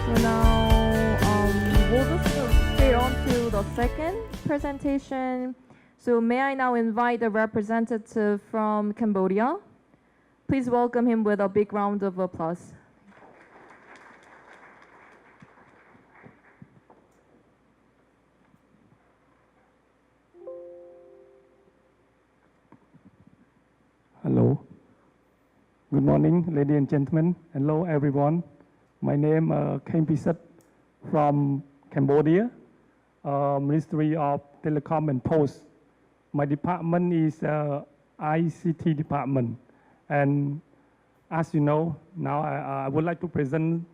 So now we'll just go straight on to the second presentation. So may I now invite the representative from Cambodia? Please welcome him with a big round of applause. Hello. Good morning, ladies and gentlemen. Hello, everyone. My name is Khampisat from Cambodia, Ministry of Telecom and Post. My department is ICT department. And as you know, now I would like to present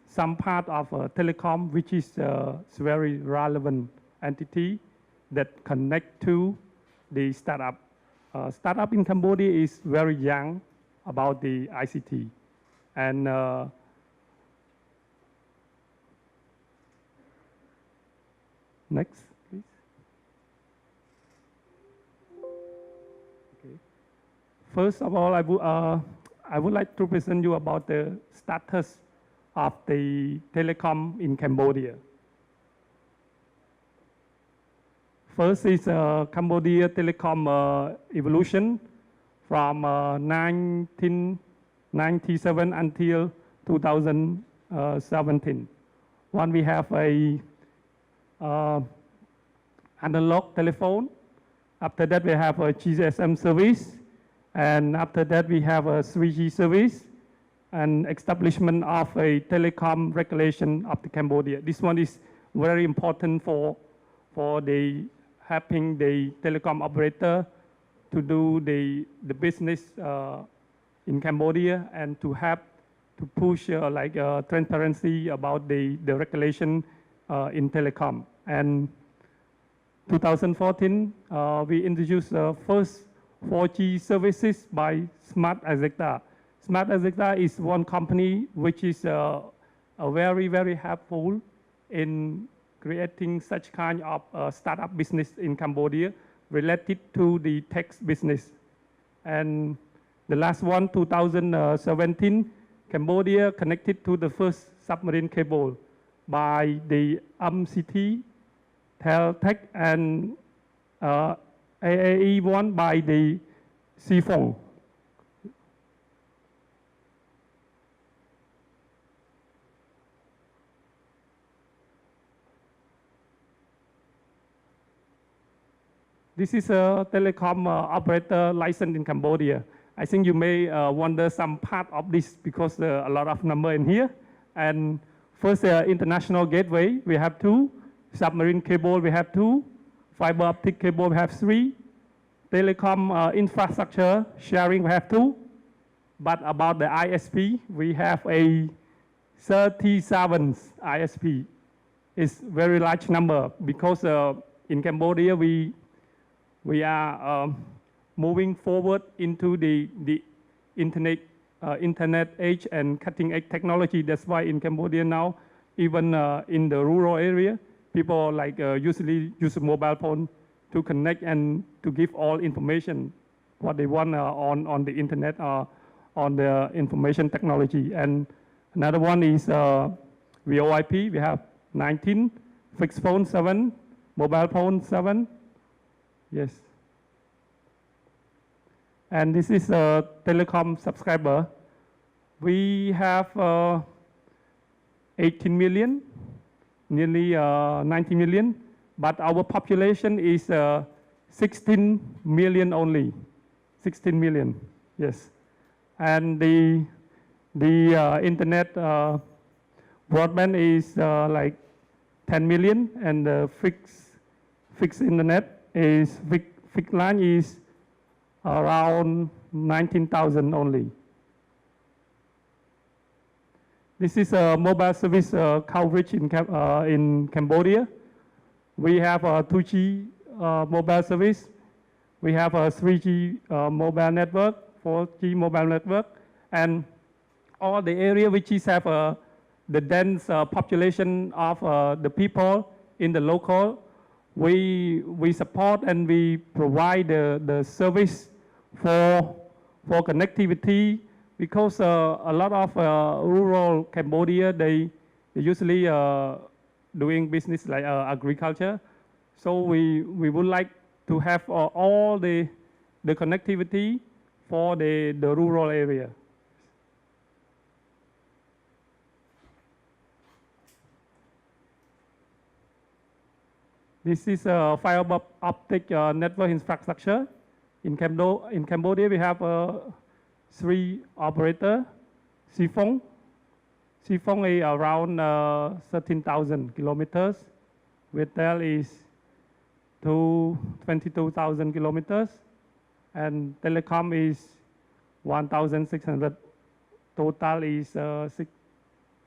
some part of Telecom, which is a very relevant entity that connect to the startup. Startup in Cambodia is very young about the ICT. And next, please. Okay. First of all, I would like to present you about the status of the telecom in Cambodia. First is Cambodia telecom evolution from 1997 until 2017. One, we have a analog telephone. After that, we have a GSM service. And after that, we have a 3G service and establishment of a telecom regulation of the Cambodia. This one is very important for the helping the telecom operator to do the business in Cambodia and to help to push transparency about the regulation in telecom. And 2014, we introduced the first 4G services by 한-아세안. 한-아세an is one company which is very, very helpful in creating such kind of startup business in Cambodia related to the tech business. And the last one, 2017, Cambodia connected to the first submarine cable by the ICT, Telecom, and AAE one by the Seaphone. This is a telecom operator license in Cambodia. I think you may wonder some part of this because a lot of number in here. And first, international gateway, we have 2. Submarine cable, we have 2. Fiber optic cable, we have 3. Telecom infrastructure sharing, we have 2. But about the ISP, we have a 37 ISP. It's very large number because in Cambodia, we are moving forward into the internet age and cutting edge technology. That's why in Cambodia now, even in the rural area, people usually use a mobile phone to connect and to give all information what they want on the internet or on the information technology. And another one is VoIP. We have 19, fixed phone 7, mobile phone 7. Yes. And this is a telecom subscriber. We have 18 million, nearly 19 million, but our population is 16 million only, 16 million, yes. And the internet broadband is like 10 million, and the fixed internet is, fixed line is around 19,000 only. This is a mobile service coverage in Cambodia. We have a 2G mobile service. We have a 3G mobile network, 4G mobile network, and all the area which is have the dense population of the people in the local, we support and we provide the service for connectivity, because a lot of rural Cambodia, they they usually doing business like agriculture. So we would like to have all the connectivity for the rural area. This is a fiber optic network infrastructure. In Cambodia, we have 3 operators. Sifong is around 13,000 kilometers. Viettel is 22,000 kilometers. And Telecom is 1,600. Total is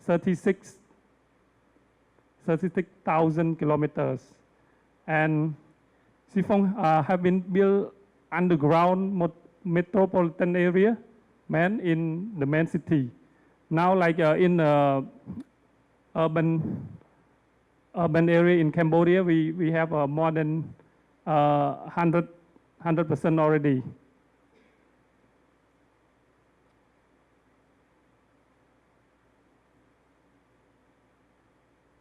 36,000 kilometers. And Sifong have been built underground metropolitan area, in the main city. Now, like in urban area in Cambodia, we have more than 100% already.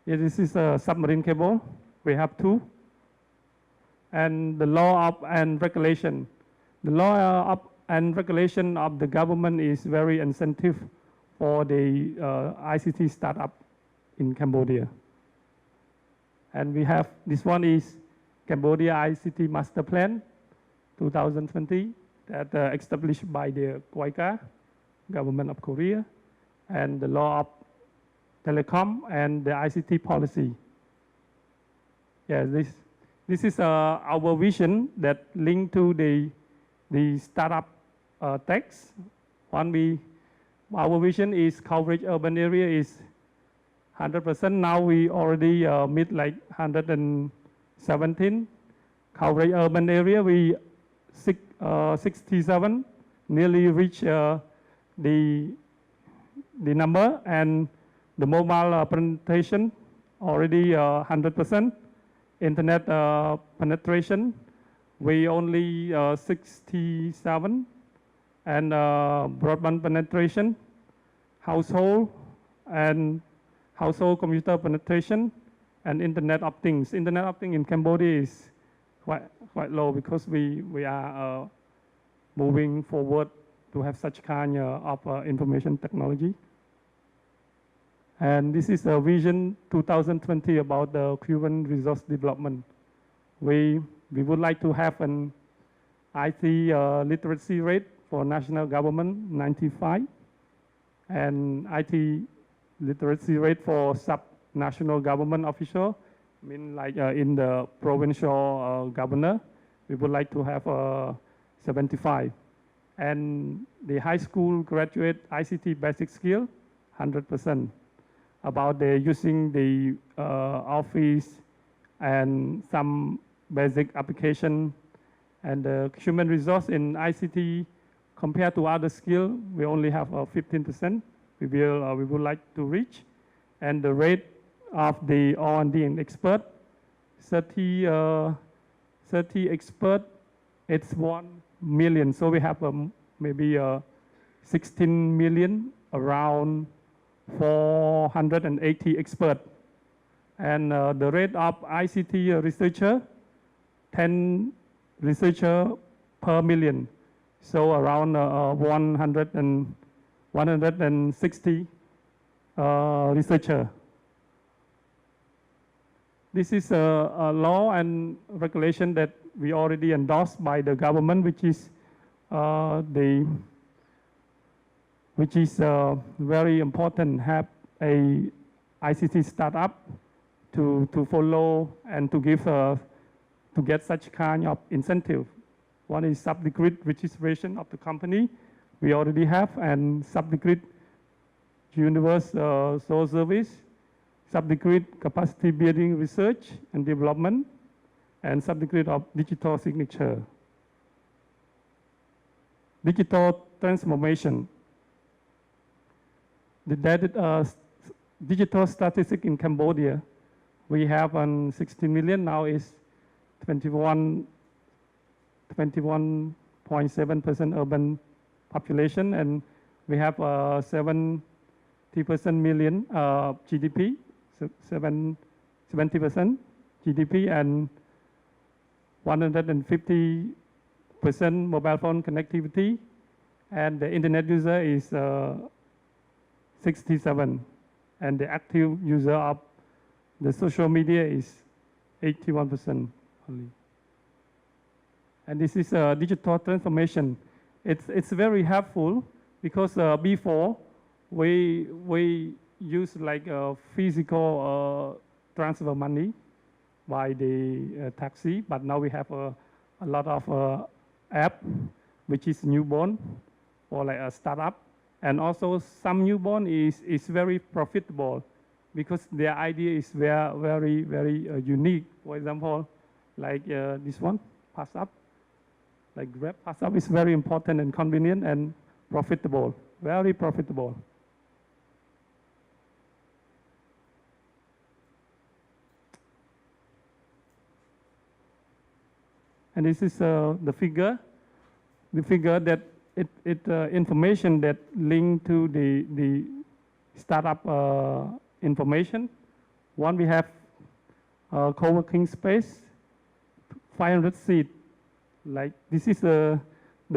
Yeah, this is a submarine cable. We have 2. And the law and regulation. The law and regulation of the government is very incentive for the ICT startup in Cambodia. And we have, this one is Cambodia ICT Master Plan 2020 that established by the KOICA, government of Korea, and the law of Telecom and the ICT policy. Yeah, this is our vision that linked to the startup text. Our vision is coverage urban area is 100%. Now we already meet like 117. Coverage urban area, we 67, nearly reach the number, and the mobile penetration already 100%. Internet penetration, we only 67, and broadband penetration, household computer penetration, and Internet of Things. Internet of Things in Cambodia is quite low because we are moving forward to have such kind of information technology. And this is a vision 2020 about the human resource development. We would like to have an IT literacy rate for national government 95, and IT literacy rate for sub-national government official, like in the provincial governor, we would like to have 75. And the high school graduate ICT basic skill, 100%. About the using the office and some basic application, and the human resource in ICT compared to other skill, we only have 15%. We would like to reach, and the rate of the R&D and expert, 30 expert, it's 1 million. So we have maybe 16 million, around 480 expert. And the rate of ICT researcher, 10 researcher per million. So around 160 researcher. This is a law and regulation that we already endorsed by the government, which is very important. Have a ICT startup to follow and to give to get such kind of incentive. One is sub-decreed registration of the company we already have, and sub-decreed universal service, sub-decreed capacity building research and development, and sub-decreed of digital signature. Digital transformation. The digital statistic in Cambodia, we have 16 million, now is 21.7% urban population, and we have 70 million GDP, 70% GDP, and 150% mobile phone connectivity, and the internet user is 67, and the active user of the social media is 81% only. And this is a digital transformation. It's very helpful because before we use like a physical transfer money by the taxi, but now we have a lot of app which is newborn or like a startup, and also some newborn is very profitable because their idea is very unique. For example, like this one, Pass Up. Like Grab Pass Up is very important and convenient and profitable, very profitable. And this is the figure that information that link to the startup information. One, we have co-working space, 500 seats. Like this is the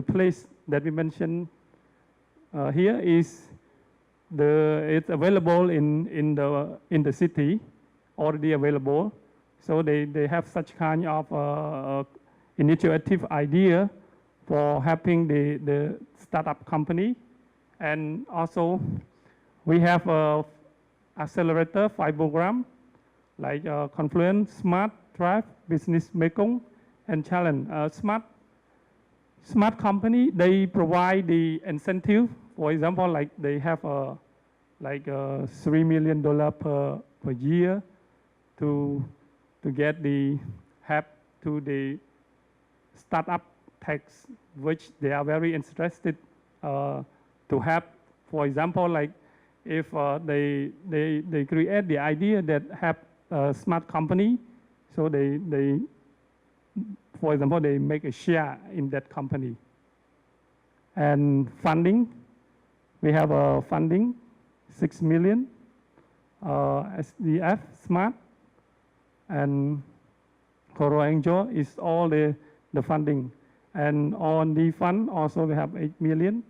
place that we mentioned here is it's available in the city, already available. So they have such kind of initiative idea for helping the startup company. And also we have a accelerator 5 program like Confluence, Smart, Drive, Business Mekong, and Challenge. Smart company, they provide the incentive. For example, like they have $3 million per year to get the help to the startup tax, which they are very interested to help. For example, like if they create the idea that have a smart company, so they for example, they make a share in that company. And funding, we have a funding, 6 million, SDF, Smart, and Coro Angel is all the funding. And on the fund, also we have 8 million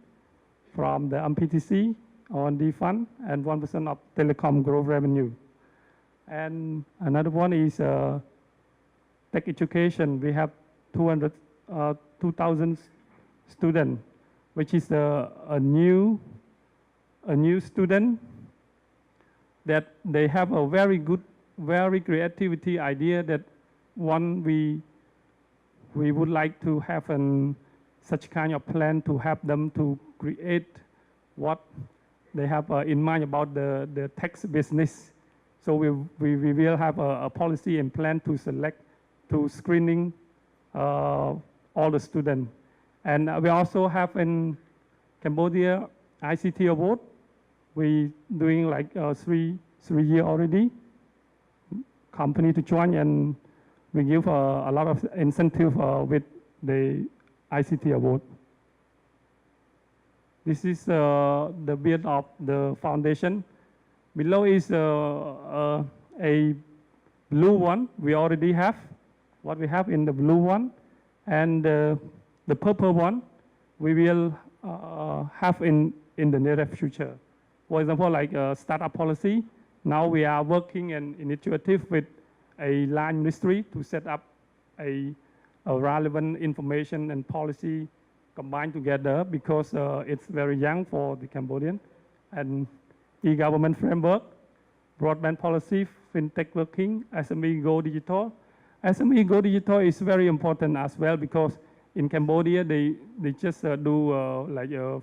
from the MPTC on the fund, and 1% of Telecom growth revenue. And another one is tech education. We have 2,000 students, which is a new student that they have a very good, very creativity idea that one we would like to have such kind of plan to help them to create what they have in mind about the tax business. So we will have a policy and plan to select, to screening all the students. And we also have in Cambodia ICT award. We doing like 3 years already. Company to join, and we give a lot of incentive with the ICT award. This is the build of the foundation. Below is a blue one we already have. What we have in the blue one, and the purple one we will have in the near future. For example, like startup policy, now we are working an initiative with a line ministry to set up a relevant information and policy combined together, because it's very young for the Cambodian. And e-government framework, broadband policy, fintech working, SME Go Digital. SME Go Digital is very important as well, because in Cambodia they just do like a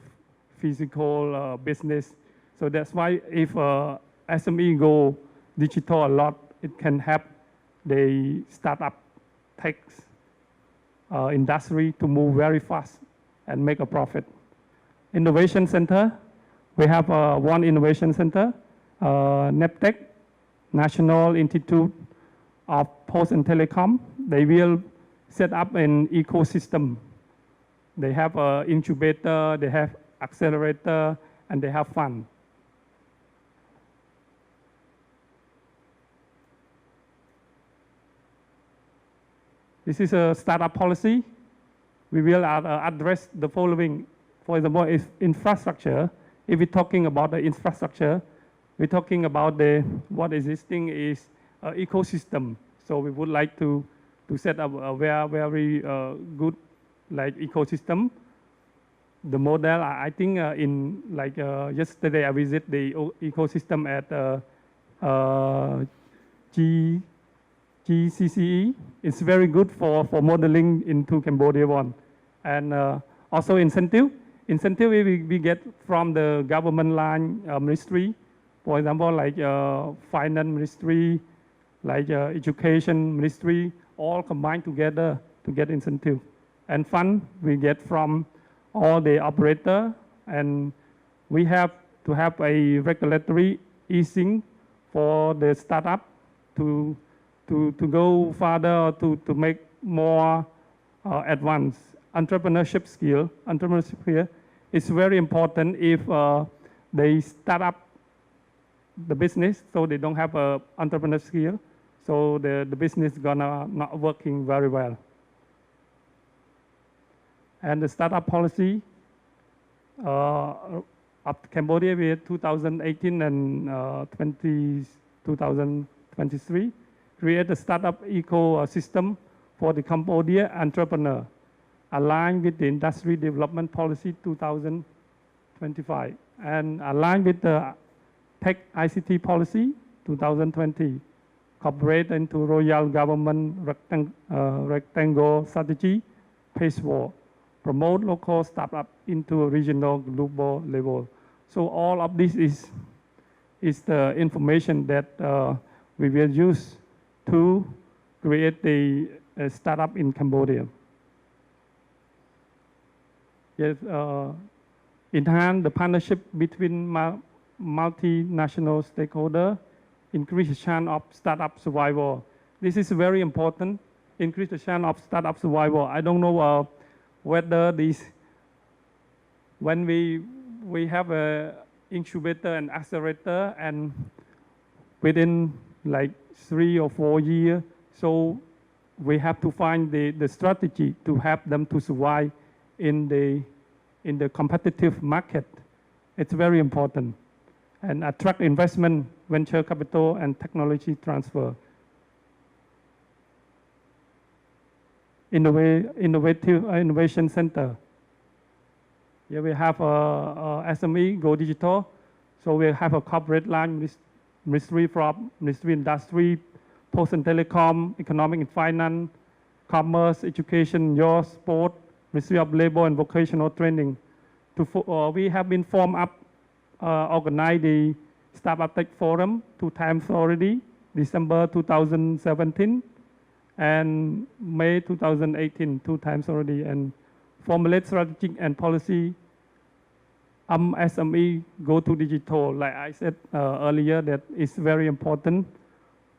physical business. So that's why if SME Go Digital a lot, it can help the startup tech industry to move very fast and make a profit. Innovation Center, we have one innovation center, NEPTEC, National Institute of Post and Telecom. They will set up an ecosystem. They have an incubator, they have accelerator, and they have fund. This is a startup policy. We will address the following. For example, if infrastructure, if we're talking about the infrastructure, we're talking about what existing is ecosystem. So we would like to set up a very good like ecosystem. The model, I think in like yesterday I visit the ecosystem at GCCE. It's very good for modeling into Cambodia one. And also incentive we get from the government line ministry. For example, like finance ministry, like education ministry, all combined together to get incentive. And fund we get from all the operator, and we have to have a regulatory easing for the startup to go further, to make more advanced entrepreneurship skill. Entrepreneurship here is very important if they start up the business, so they don't have a entrepreneur skill, so the business gonna not working very well. And the startup policy of Cambodia with 2018 and 2023 create a startup ecosystem for the Cambodia entrepreneur, aligned with the industry development policy 2025, and aligned with the tech ICT policy 2020, cooperate into Royal Government rectangle strategy, phase 4. Promote local startup into a regional global level. So all of this is the information that we will use to create the startup in Cambodia. Yes, enhance the partnership between multinational stakeholders, increase the chance of startup survival. This is very important, increase the chance of startup survival. I don't know whether this, when we have a incubator and accelerator, and within like 3 or 4 years, so we have to find the strategy to help them to survive in the competitive market. It's very important. And attract investment, venture capital, and technology transfer. Innovation center. Here we have a SME go digital. So we have a corporate line ministry from Ministry Industry, Post and Telecom, Economic and Finance, Commerce, Education, Youth, Sport, Ministry of Labor and Vocational Training. We have been formed up, organized the Startup Tech Forum 2 times already, December 2017. And May 2018, 2 times already, and formulate strategic and policy. SME go to digital. Like I said earlier, that it's very important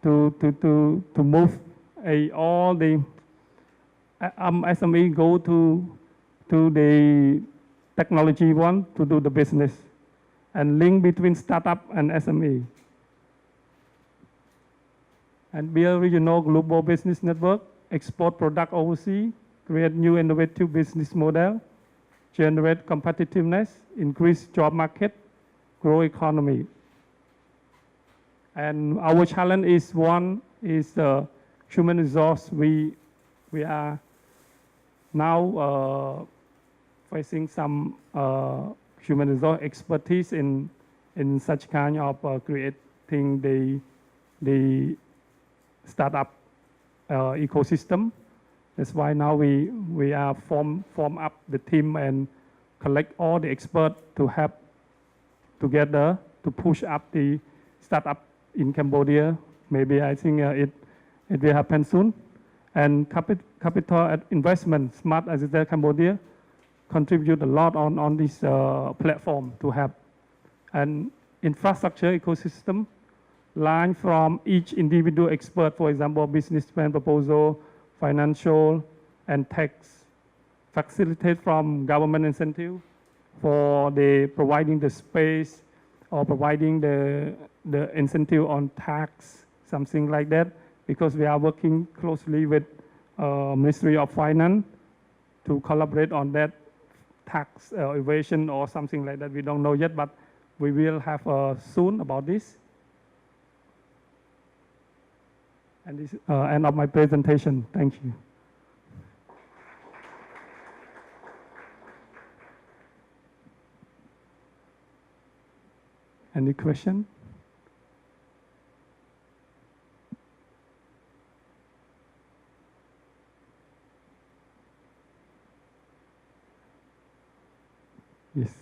to move all the SME go to the technology one to do the business, and link between startup and SME. And build regional global business network, export product overseas, create new innovative business model, generate competitiveness, increase job market, grow economy. And our challenge is human resource. We are now facing some human resource expertise in such kind of creating the startup ecosystem. That's why now we are form up the team and collect all the experts to help together to push up the startup in Cambodia. Maybe I think it will happen soon. And capital investment, Smart ICT Cambodia, contribute a lot on this platform to help. And infrastructure ecosystem, line from each individual expert, for example, business plan proposal, financial, and tax. Facilitate from government incentive for providing the space or providing the incentive on tax, something like that, because we are working closely with Ministry of Finance to collaborate on that tax evasion or something like that. We don't know yet, but we will have soon about this. And this is end of my presentation. Thank you. Any question? Yes.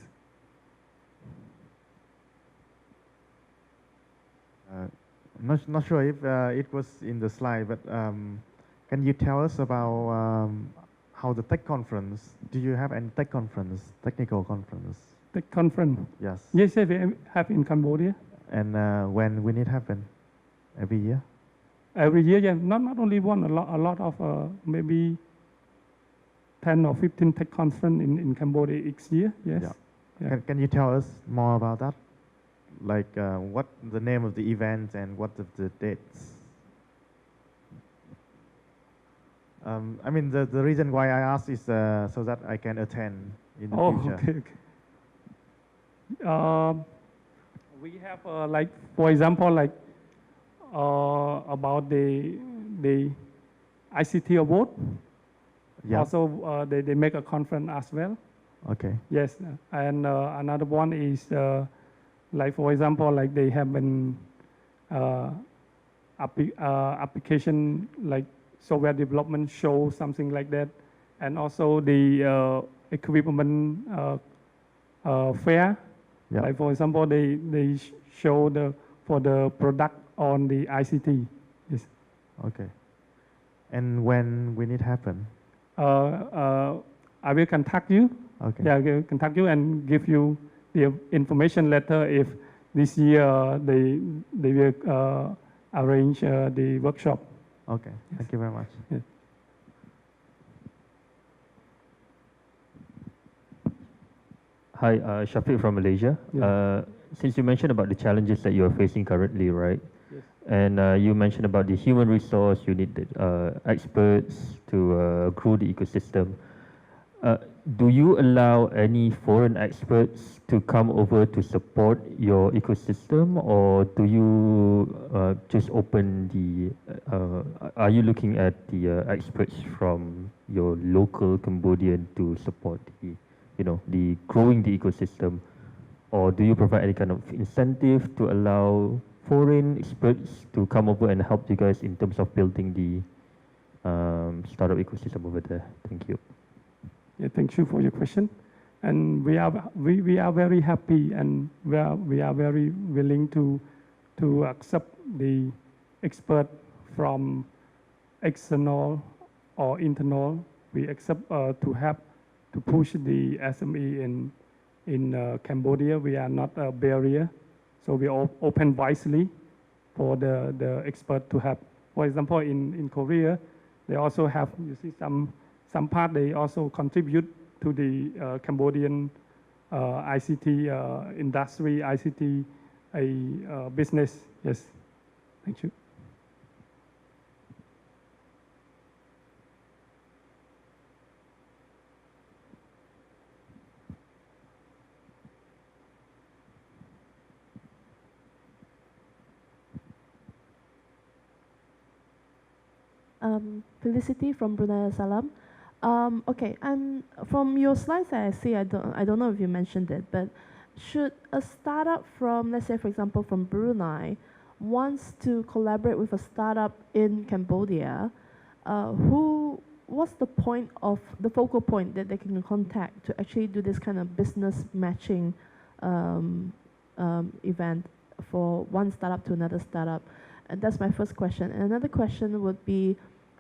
Not sure if it was in the slide, but can you tell us about how the tech conference? Do you have any tech conference, technical conference? Tech conference. Yes. Yes, yes, we have in Cambodia. And when will it happen? Every year? Every year, yeah. Not only one, a lot of maybe 10 or 15 tech conference in Cambodia each year. Yes. Yeah. Yeah. Can you tell us more about that? Like what the name of the event and what of the dates? I mean, the reason why I asked is so that I can attend in the future. Okay, okay. We have like, for example, like about the ICT award. Yeah. Also, they make a conference as well. Okay. Yes, and another one is like, for example, like they have an application like software development show, something like that, and also the equipment fair. Yeah. Like, for example, they show for the product on the ICT. Yes. Okay. And when will it happen? I will contact you. Okay. Yeah, I will contact you and give you the information letter if this year they will arrange the workshop. Okay. Yes. Thank you very much. Yes. Hi, Shafiq from Malaysia. Yeah. Since you mentioned about the challenges that you're facing currently, right? Yes. And you mentioned about the human resource, you need the, experts to grow the ecosystem. Do you allow any foreign experts to come over to support your ecosystem, or do you just open the, are you looking at the experts from your local Cambodian to support the, the growing the ecosystem, or do you provide any kind of incentive to allow foreign experts to come over and help you guys in terms of building the startup ecosystem over there? Thank you. Yeah, thank you for your question. And we are very happy, and we are very willing to accept the expert from external or internal. We accept to help to push the SME in Cambodia. We are not a barrier, so we open wisely for the expert to have. For example, in Korea, they also have, you see, some part they also contribute to the Cambodian ICT industry, ICT business. Yes, thank you. Felicity from Brunei Salam. Okay, from your slides that I see, I don't know if you mentioned it, but should a startup from, let's say, for example, from Brunei, wants to collaborate with a startup in Cambodia, what's the point of the focal point that they can contact to actually do this kind of business matching event for one startup to another startup? And that's my first question. And another question would be,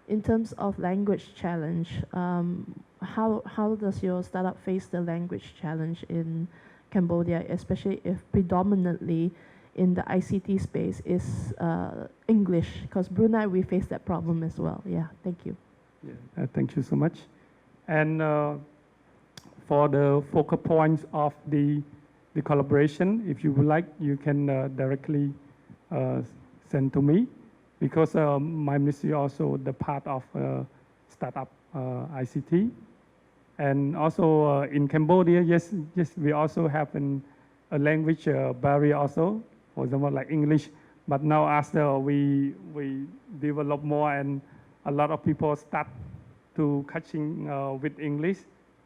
in terms of language challenge, how does your startup face the language challenge in Cambodia, especially if predominantly in the ICT space is English? Because Brunei, we face that problem as well. Yeah, thank you. Yeah, thank you so much. And for the focal points of the collaboration, if you would like, you can directly send to me, because my ministry also the part of startup ICT. And also in Cambodia, yes, we also have a language barrier also, for example, like English. But now after we develop more and a lot of people start to catching with English.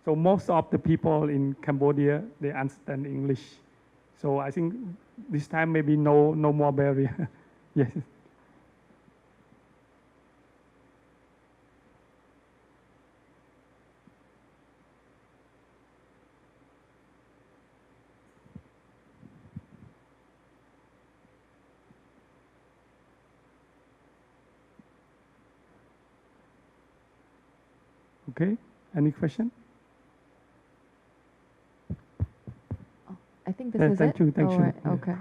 So most of the people in Cambodia, they understand English. So I think this time maybe no more barrier. Yes. Okay, any question? I think this is Thank it. you, thank All you. right, Yeah. okay.